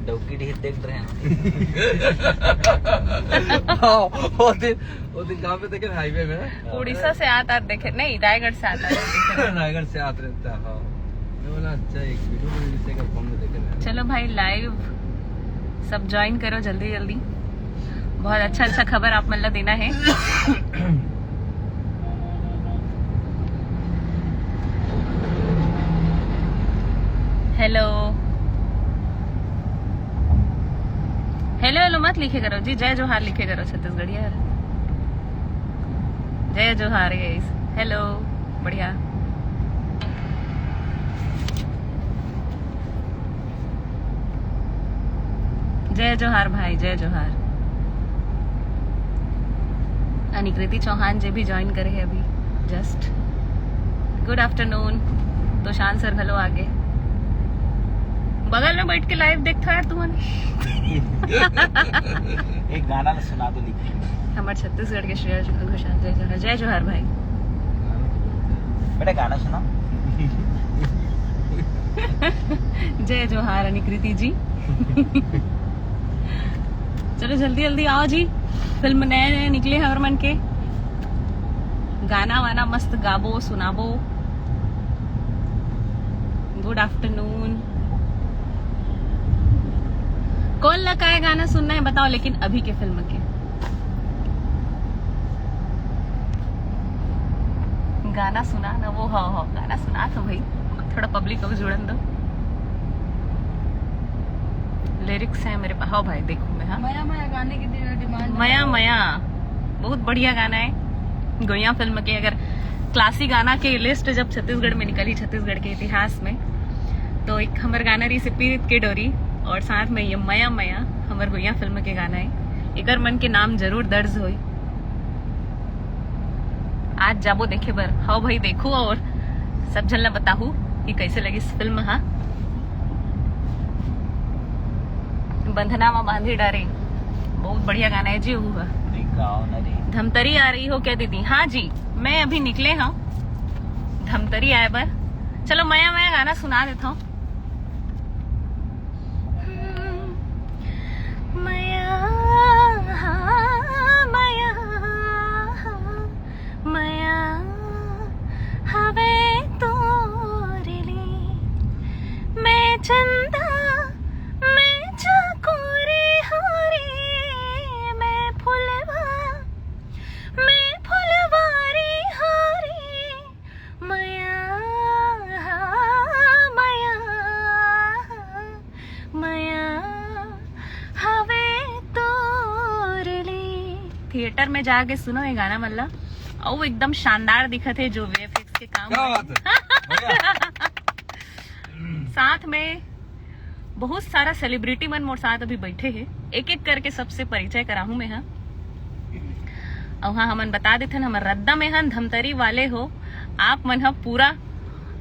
डौकी ढीर देख रहे हैं। वो दिन कहाँ पे देखे? हाईवे में। उड़ीसा से आता देखे नहीं, रायगढ़ से आता रायगढ़ से आते रहता है। मैं बोला अच्छा एक वीडियो का फोन में देखे। चलो भाई लाइव सब ज्वाइन करो जल्दी जल्दी। बहुत अच्छा अच्छा खबर आप मतलब देना है। हेलो हेलो हेलो मत लिखे करो जी, जय जोहार लिखे करो छत्तीसगढ़ी यार। जय जोहार गाइस। हेलो बढ़िया। जय जोहार भाई, जय जोहार। अनिकृति चौहान जी भी ज्वाइन करे है अभी जस्ट। Good afternoon. तो शान सर घलो आगे बगल में बैठ के लाइव देखता है तू। एक गाना सुना दो लिख। हमारे छत्तीसगढ़ के श्रेय घोषाल जय जोहार। जय जोहार भाई। बेटा गाना सुना। जय जोहार अनिकृति जी। चलो जल्दी जल्दी आओ जी। फिल्म नए नए निकले हैं और मन के गाना वाना मस्त गाबो सुनाबो। Good afternoon. कौन लगा है गाना सुनना है बताओ, लेकिन अभी के फिल्म के गाना सुना ना वो। हाँ गाना सुना तो भाई थोड़ा पब्लिक को जुड़न दो। लिरिक्स है मेरे पास। हाँ भाई देखो मैं। हाँ मया मया गाने की डिमांड। मया मया बहुत बढ़िया गाना है। गोया फिल्म के अगर क्लासिक गाना के लिस्ट जब छत्तीसगढ़ में निकली, छत्तीसगढ़ के इतिहास में, तो एक हमार गाना रही से पीरित के डोरी और साथ में ये मया मया हमार गोया फिल्म के गाना है। एकर मन के नाम जरूर दर्ज होई। आज जाबो देखे बर। हाँ भाई देखो और सब जन बताहू कि कैसे लगी इस फिल्म। हाँ बंधना में बांधी डारे बहुत बढ़िया गाना है जी। हुआ धमतरी आ रही हो क्या दीदी? हाँ जी मैं अभी निकले हाँ धमतरी आए बर। चलो मया मया गाना सुना देता हूँ। मया मया मया हवे तोरली मैं चंदा मैं चकोरी हरी मैं फुलवारी हरी मया मया मया हवे तोरली। थिएटर में जाके सुनो ये गाना मतलब और एकदम शानदार दिखत है जो वीएफएक्स के काम साथ में बहुत सारा सेलिब्रिटी मन मोर साथ अभी बैठे हैं। एक एक करके सबसे परिचय कराहू मैं। हाँ और हाँ हमन बता देते हमार रद्दा में हन धमतरी वाले हो आप मन। हाँ पूरा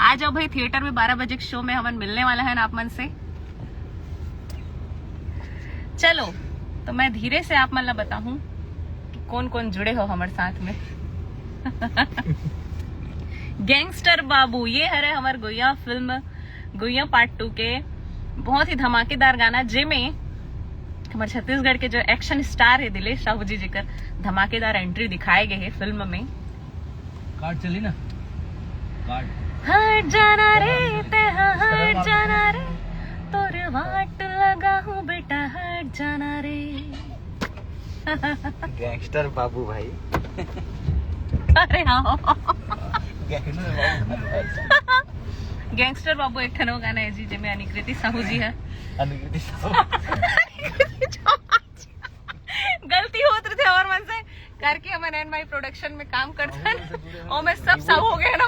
आ जाओ भाई थिएटर में 12 बजे के शो में हमन मिलने वाला है आप मन से। चलो तो मैं धीरे से आप मन बताऊं कि कौन कौन जुड़े हो हमारे साथ में। गैंगस्टर बाबू ये है हमारे गोया फिल्म गोया पार्ट 2 के बहुत ही धमाकेदार गाना जिसमें हमारे छत्तीसगढ़ के जो एक्शन स्टार है दिलेश साहू जी जिकर धमाकेदार एंट्री दिखाए गए हैं फिल्म में। कार्ड चली ना कार्ड। हट जाना रे ते हट जाना रे तोरे वाट लगा हूँ बेटा हट जाना रे। गैंगस्टर बाबू भाई। अरे हाँ गैंगस्टर बाबू एक ठनो गाना है जी जिसमें अनिकृति साहू जी है। अनिकृति साहू गलती होत रहे थे और मन से करके हम एनवाई प्रोडक्शन में काम करते हैं और मैं सब साहू हो गए ना।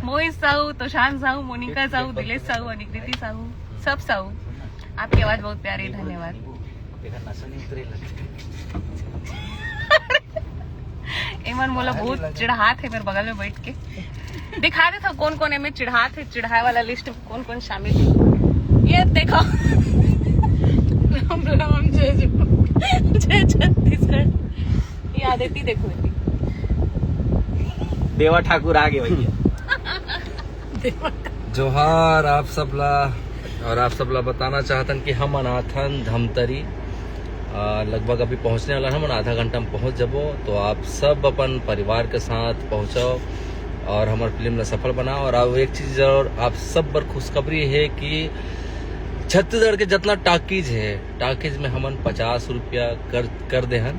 मोहित साहू, तोशान साहू, मोनिका साहू, दिलेश साहू, अनिकृति साहू, सब साहू। आपकी आवाज बहुत प्यारी है, धन्यवाद। एमन मोला बहुत चिढ़ात है मेरे बगल में बैठ के। दिखा देता कौन कौन में चिढ़ात है, चिढ़ाए वाला लिस्ट में कौन कौन शामिल है। ये देखो राम राम जय जय छत्तीसगढ़। ये आदित्य देखो देवा ठाकुर आ गए भैया। देवा जोहार आप सबला। और आप सबला बताना चाहतन कि हम अनाथन धमतरी लगभग अभी पहुंचने वाला हम आधा घंटा में पहुंच जबो। तो आप सब अपन परिवार के साथ पहुंचो और हमारे फिल्म ला सफल बनाओ। और अब एक चीज और आप सब पर खुशखबरी है कि छत्तीसगढ़ के जितना टाकीज है, टाकीज में हमन 50 रुपया कर दे हन।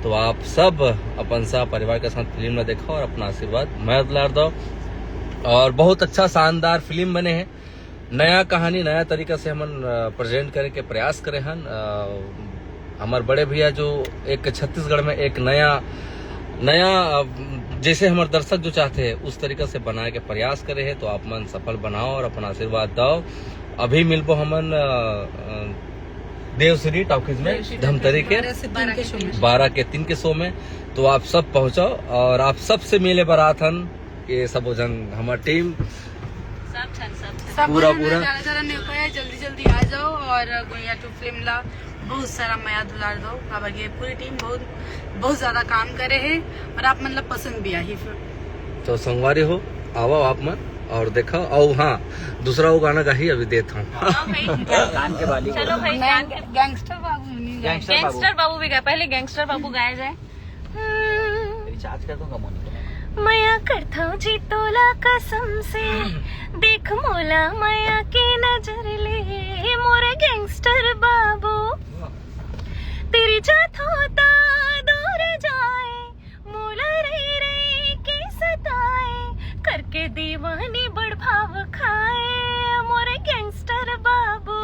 तो आप सब अपन सा परिवार के साथ फिल्म ला देखो और अपना आशीर्वाद मैं दिलार दो। और बहुत अच्छा शानदार फिल्म बने हैं। नया कहानी नया तरीका से हमन प्रेजेंट करे के प्रयास करे हन। हमारे बड़े भैया जो एक छत्तीसगढ़ में एक नया जैसे हमारे दर्शक जो चाहते हैं उस तरीका से बनाए के प्रयास करे है। तो आप मन सफल बनाओ और अपना आशीर्वाद दो। अभी मिलबो हमन देवश्री टॉकीज में धमतरी के 12 के 3 के शो में। तो आप सब पहुंचो और आप सबसे मिले बराथन ये सब जन हमारी टीम सब पूरा जल्दी आ जाओ और गुइया टू फिल्म ला बहुत सारा माया दुलार दो। अब ये पूरी टीम बहुत ज्यादा काम करे है और आप मतलब पसंद भी आई फिर तो संगवारी हो आओ आप मन और देखो। और हाँ दूसरा वो गाना गा ही अभी देता हूँ। कान के बाली चलो भाई गैंगस्टर बाबू गैंगस्टर बाबू भी गाए। पहले गैंगस्टर बाबू गाया जाए। रिचार्ज कर दूंगा मोनी। मया करता हूँ जी तोला कसम से, देख मोला मया की नजर ले मोरे गैंगस्टर बाबू। तेरी जात होता दूर जाए, मोला रे रे के सताए, करके दीवानी बड़ भाव खाए मोरे गैंगस्टर बाबू।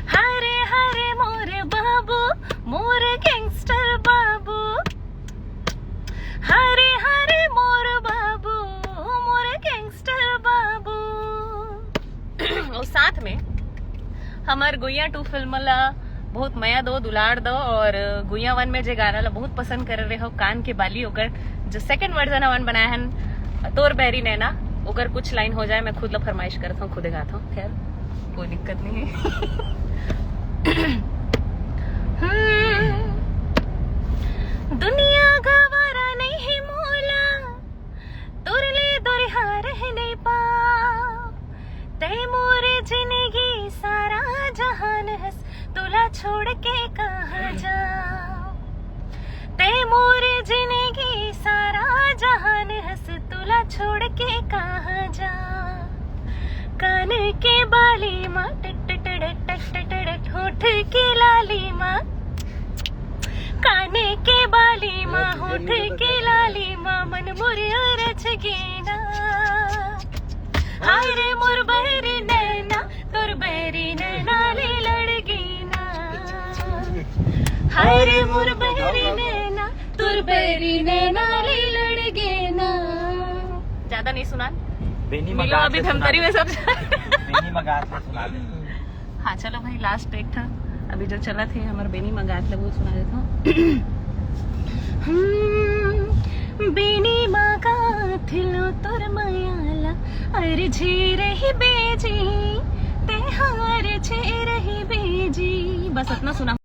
हरे हरे मोरे बाबू मोरे गैंगस्टर बाबू, हरे हरे मोर बाबू मोरे गैंगस्टर बाबू। और साथ में हमार गुइया 2 फिल्म ला बहुत मया दो दुलार दो। और गुइया 1 में जे गाना ला बहुत पसंद कर रहे हो कान के बाली, ओकर जो सेकंड वर्जन अपन बनाया हन तोर बैरी नैना, ओकर कुछ लाइन हो जाए मैं खुद ला फरमाइश करता हूँ, खुदे गाता हूँ। खैर कोई दिक्कत नहीं है। दुनिया गवारा नहीं मोला, तुरले दुरिहा रहने पा, ते मोरे जिंदगी सारा जहान हंस, तुला छोड़ के कहाँ जाऊं। ते मोरे जिंदगी सारा जहान हंस, तुला छोड़ के कहाँ जाऊं। कान के बाली माँ टट टट टट टट, होठ की लाली माँ, काने के बाली माँ होठ के लाली माँ, मन मुरिया रच गेना। हाय रे मोर बहरी नैना, तोर बहरी नैना ले लड़ गेना। हाय रे मोर बहरी नैना, तोर बहरी नैना ले लड़ गेना। ज्यादा नहीं सुना मिलो अभी धमतरी में सब। बेनी मगात में सुना दे। हाँ चलो भाई लास्ट टेक था अभी जो चला थे हमारे बेनी मगात ले वो सुना देता हूँ। बेनी मगात लो तोर मायाला, अरे झे रही बेजी ते हार झे रही बेजी। बस इतना सुना।